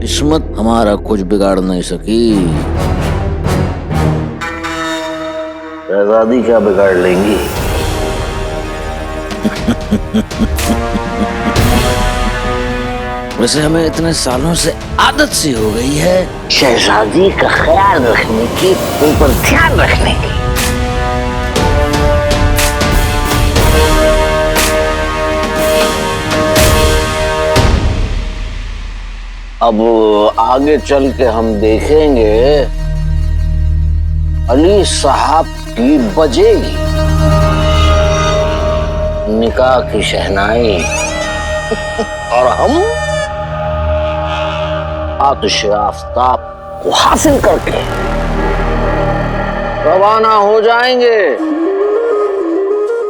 किस्मत हमारा कुछ बिगाड़ नहीं सकी, शहजादी क्या बिगाड़ लेंगी। वैसे हमें इतने सालों से आदत सी हो गई है शहजादी का ख्याल रखने की, उन पर ध्यान रखने की। अब आगे चल के हम देखेंगे अली साहब की बजेगी निकाह की शहनाई और हम आतिश आफताब को हासिल करके रवाना हो जाएंगे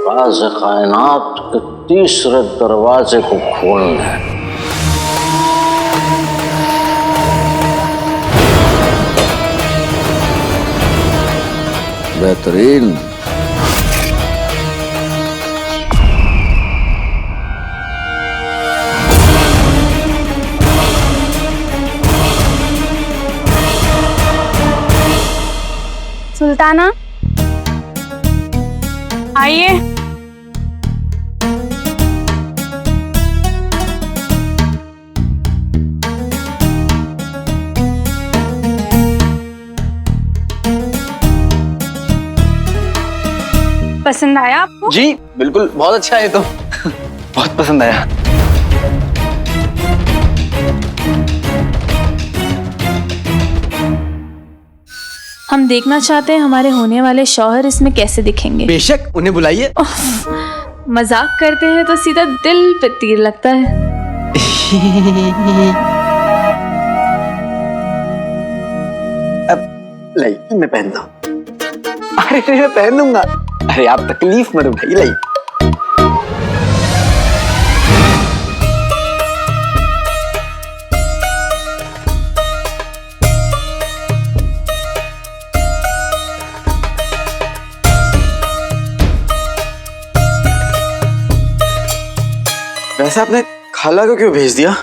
राज़ कायनात के तीसरे दरवाजे को खोलने। बेहतरीन। सुल्ताना आइए। पसंद आया आपको? जी बिल्कुल, बहुत अच्छा है। तो बहुत पसंद आया। हम देखना चाहते हैं हमारे होने वाले शौहर इसमें कैसे दिखेंगे। बेशक, उन्हें बुलाइए। मजाक करते हैं तो सीधा दिल पे तीर लगता है। अब लाई, मैं पहनता हूँ। अरे मैं पहन दूंगा। अरे आप तकलीफ मत उठाइए। लाई, वैसे आपने खाला को क्यों भेज दिया?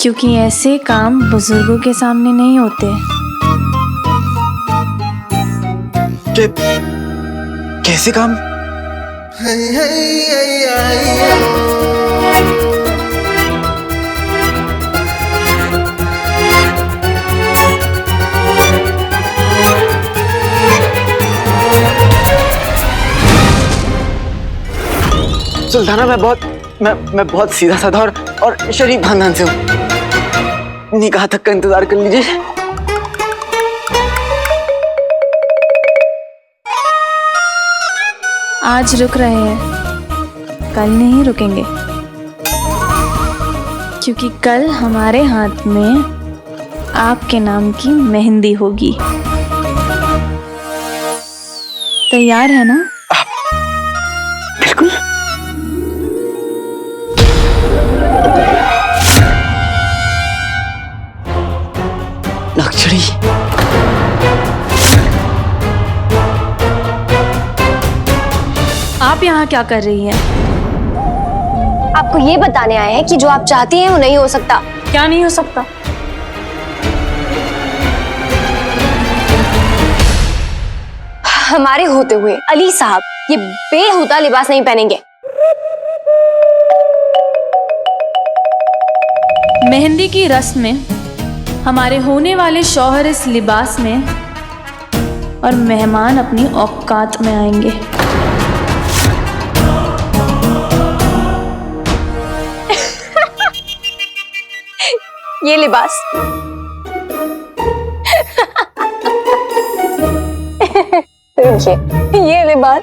क्योंकि ऐसे काम बुजुर्गों के सामने नहीं होते। कैसे काम? सुल्ताना, मैं बहुत सीधा साधा और शरीफ खानदान से हूँ। निकाह तक का इंतजार कर लीजिए। आज रुक रहे हैं, कल नहीं रुकेंगे, क्योंकि कल हमारे हाथ में आपके नाम की मेहंदी होगी। तैयार है ना? बिल्कुल। नक्शड़ी, आप यहाँ क्या कर रही हैं? आपको ये बताने आए हैं कि जो आप चाहती हैं वो नहीं हो सकता। क्या नहीं हो सकता? हमारे होते हुए अली साहब ये बेहुदा लिबास नहीं पहनेंगे। मेहंदी की रस्म में हमारे होने वाले शौहर इस लिबास में और मेहमान अपनी औकात में आएंगे। ये लिबास ये लिबास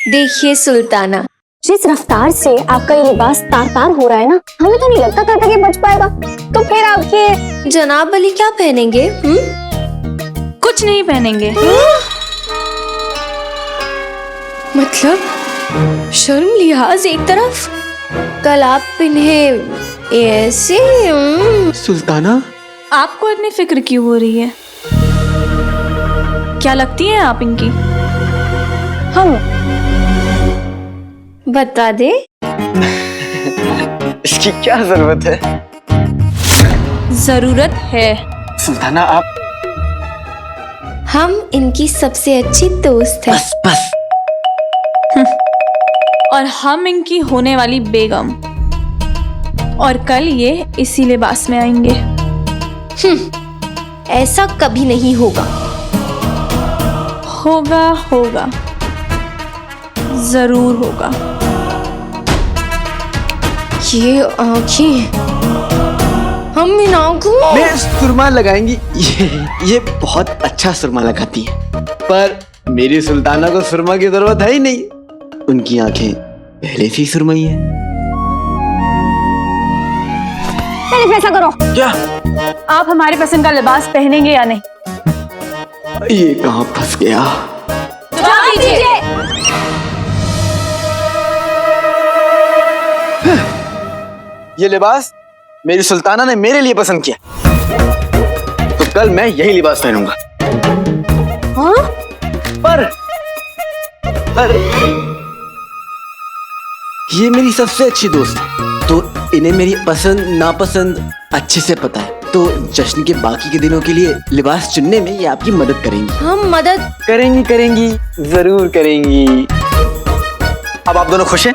देखिए सुल्ताना, जिस रफ्तार से आपका ये लिबास तार तार हो रहा है ना, हमें तो नहीं लगता कल तक ये बच पाएगा। तो फिर आपके जनाब अली क्या पहनेंगे? कुछ नहीं पहनेंगे। मतलब शर्म लिहाज एक तरफ, कल आप इन्हें ऐसे सुल्ताना, आपको इतनी फिक्र क्यों हो रही है? क्या लगती है आप इनकी? हम बता दे। इसकी क्या जरूरत है? जरूरत है। सुल्ताना आप हम इनकी सबसे अच्छी दोस्त हैं। बस बस। और हम इनकी होने वाली बेगम। और कल ये इसी लिबास में आएंगे। ऐसा कभी नहीं होगा। होगा होगा, जरूर होगा। ये आँखें, हम इन आँखों में सुरमा लगाएंगी। ये बहुत अच्छा सुरमा लगाती है, पर मेरी सुल्ताना को सुरमा की जरूरत है ही नहीं। उनकी आंखें पहले से ही सुरमई है। पहले फैसला करो। क्या आप हमारे पसंद का लिबास पहनेंगे या नहीं? ये कहाँ फंस गया? जवाब दीजिए। ये लिबास मेरी सुल्ताना ने मेरे लिए पसंद किया, तो कल मैं यही लिबास पहनूंगा। हाँ? पर ये मेरी सबसे अच्छी दोस्त है, तो इन्हें मेरी पसंद नापसंद अच्छे से पता है। तो जश्न के बाकी के दिनों के लिए लिबास चुनने में ये आपकी मदद करेंगी। हम मदद करेंगी, जरूर करेंगी। अब आप दोनों खुश हैं?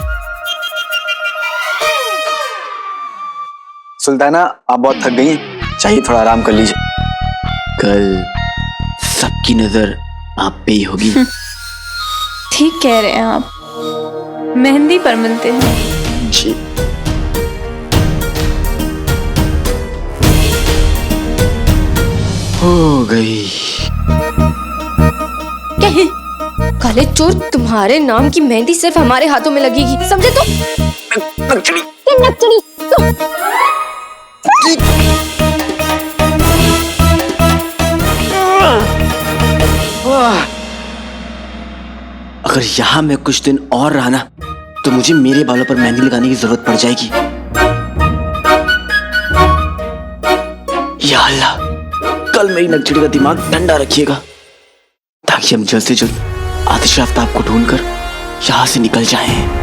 सुल्ताना, आप बहुत थक गई हैं, चाहिए थोड़ा आराम कर लीजिए। कल सबकी नजर आप पे ही होगी। ठीक कह रहे हैं आप। मेहंदी पर मिलते हैं। जी। हो गई। काले चोर, तुम्हारे नाम की मेहंदी सिर्फ हमारे हाथों में लगेगी, समझे? तो नकचड़ी अगर यहाँ मैं कुछ दिन और रहा ना, तो मुझे मेरे बालों पर मेहंदी लगाने की जरूरत पड़ जाएगी। या अल्लाह, कल मेरी नकचड़ी का दिमाग ठंडा रखिएगा, ताकि हम जल्द से जल्द आतिश आफ्ताब को ढूंढकर यहाँ से निकल जाएं।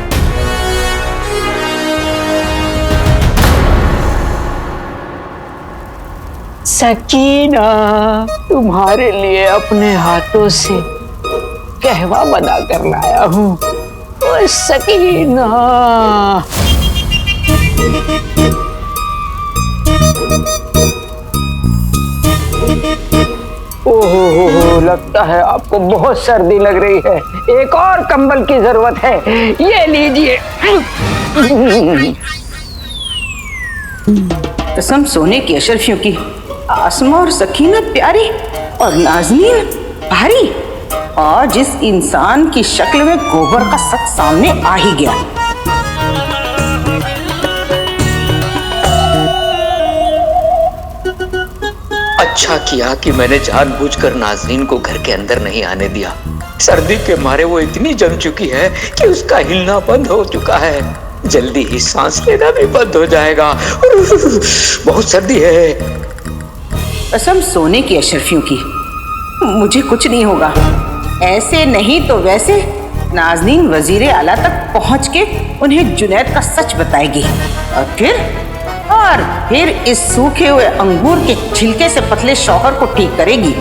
सकीना, तुम्हारे लिए अपने हाथों से कहवा बना कर लाया हूँ। ओ सकीना, ओहो, लगता है आपको बहुत सर्दी लग रही है। एक और कंबल की जरूरत है, ये लीजिए। कसम सोने की अशरफियों की, आसमा और सकीना प्यारी और नाज़नीन भारी, और जिस इंसान की शक्ल में गोबर का सच सामने आ ही गया। अच्छा किया कि मैंने जानबूझकर नाज़नीन को घर के अंदर नहीं आने दिया। सर्दी के मारे वो इतनी जम चुकी है कि उसका हिलना बंद हो चुका है। जल्दी ही सांस लेना भी बंद हो जाएगा। बहुत सर्दी है। कसम सोने की अशरफियों की, मुझे कुछ नहीं होगा। ऐसे नहीं तो वैसे नाज़नीन वजीर आला तक पहुंच के उन्हें जुनैद का सच बताएगी और फिर इस सूखे हुए अंगूर के छिलके से पतले शौहर को ठीक करेगी।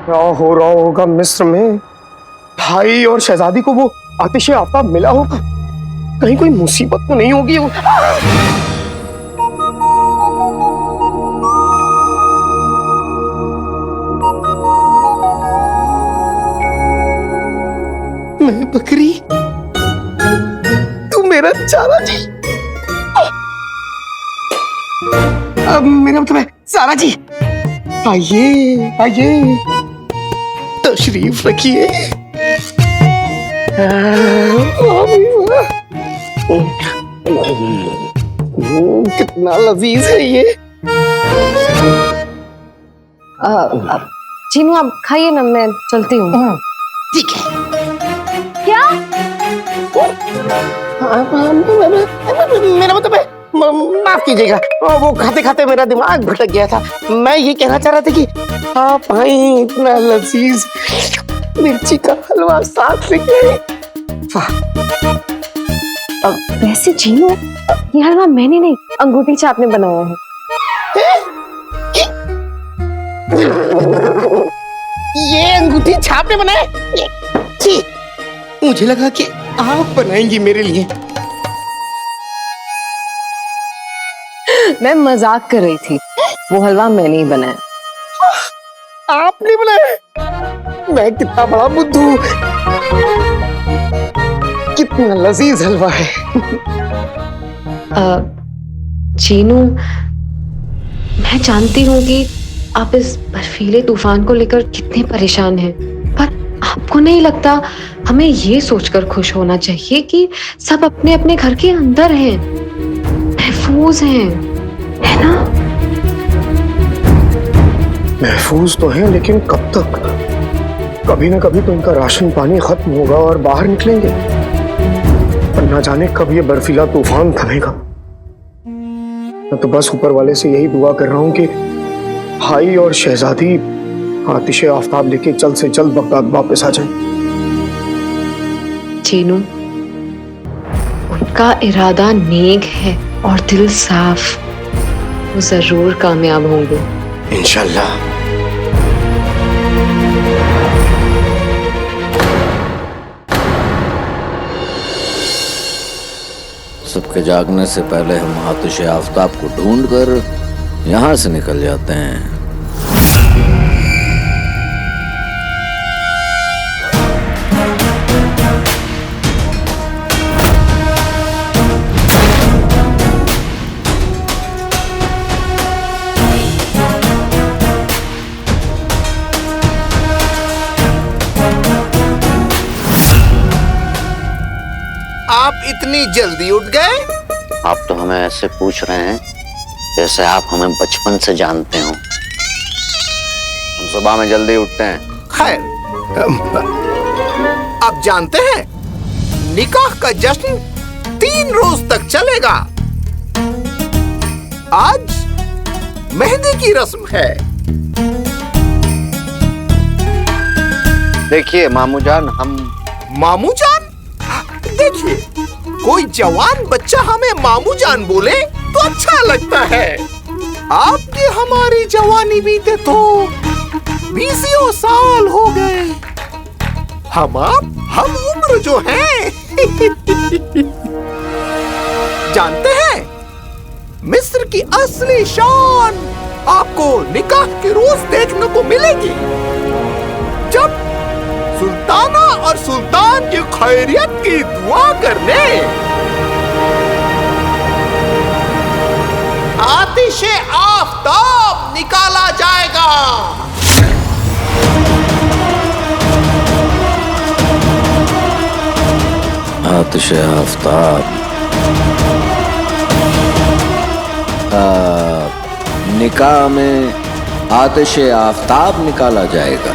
क्या हो रहा होगा मिस्र में? भाई और शहजादी को वो आतिशे आफ्ताब मिला होगा? कहीं कोई मुसीबत तो नहीं होगी? मैं बकरी, तू मेरा चारा जी। अब मेरा मतलब है सारा जी, आइए आइए, तशरीफ रखिए। कितना लजीज है ये। चीनू आप खाइए ना, मैं चलती हूँ। ठीक है। क्या? मेरा मतलब है, माफ कीजिएगा, वो खाते खाते मेरा दिमाग भटक गया था। मैं ये कहना चाह रहा था कि आप आई, इतना लजीज मिर्ची का हलवा साथ लेके। वैसे चीनू, ये हलवा मैंने नहीं, अंगूठी छाप ने बनाया है। ये अंगूठी छाप ने बनाया? जी, मुझे लगा कि आप बनाएंगी मेरे लिए। मैं मजाक कर रही थी, वो हलवा मैंने ही बनाया। आपने बनाया? मैं कितना बड़ा बुद्धू। कितना लजीज हलवा है। चीनू, मैं जानती हूँ कि आप इस बर्फीले तूफान को लेकर कितने परेशान हैं, पर आपको नहीं लगता हमें ये सोचकर खुश होना चाहिए कि सब अपने अपने घर के अंदर हैं, महफूज हैं, है ना? महफूज तो है, लेकिन कब तक? कभी ना कभी तो इनका राशन पानी खत्म होगा और बाहर निकलेंगे, पर ना जाने कब ये बर्फीला तूफान थमेगा। मैं तो बस ऊपर वाले से यही दुआ कर रहा हूँ कि भाई और शहजादी आतिशे आफ्ताब लेके जल्द से जल्द बगदाद वापस आ जाए। चीनू, उनका इरादा नेक है और दिल साफ, वो जरूर कामयाब होंगे इंशाल्लाह। सबके जागने से पहले हम आतिशे आफ्ताब को ढूंढकर यहाँ से निकल जाते हैं। आप इतनी जल्दी उठ गए? आप तो हमें ऐसे पूछ रहे हैं जैसे आप हमें बचपन से जानते हो। हम सुबह में जल्दी उठते हैं। खैर, आप जानते हैं निकाह का जश्न 3 रोज तक चलेगा। आज मेहंदी की रस्म है। देखिए मामू जान, मामू जान? देखिए, कोई जवान बच्चा हमें मामू जान बोले तो अच्छा लगता है। आपकी हमारी जवानी बीते तो 20 साल हो गए। हम उम्र जो हैं जानते हैं, मिस्र की असली शान आपको निकाह के रोज देखने को मिलेगी, जब सुल्ताना और सुल्तान की खैरियत की दुआ करने आतिशे आफ्ताब निकाला जाएगा। आतिशे आफ्ताब निकाह में आतिशे आफ्ताब निकाला जाएगा।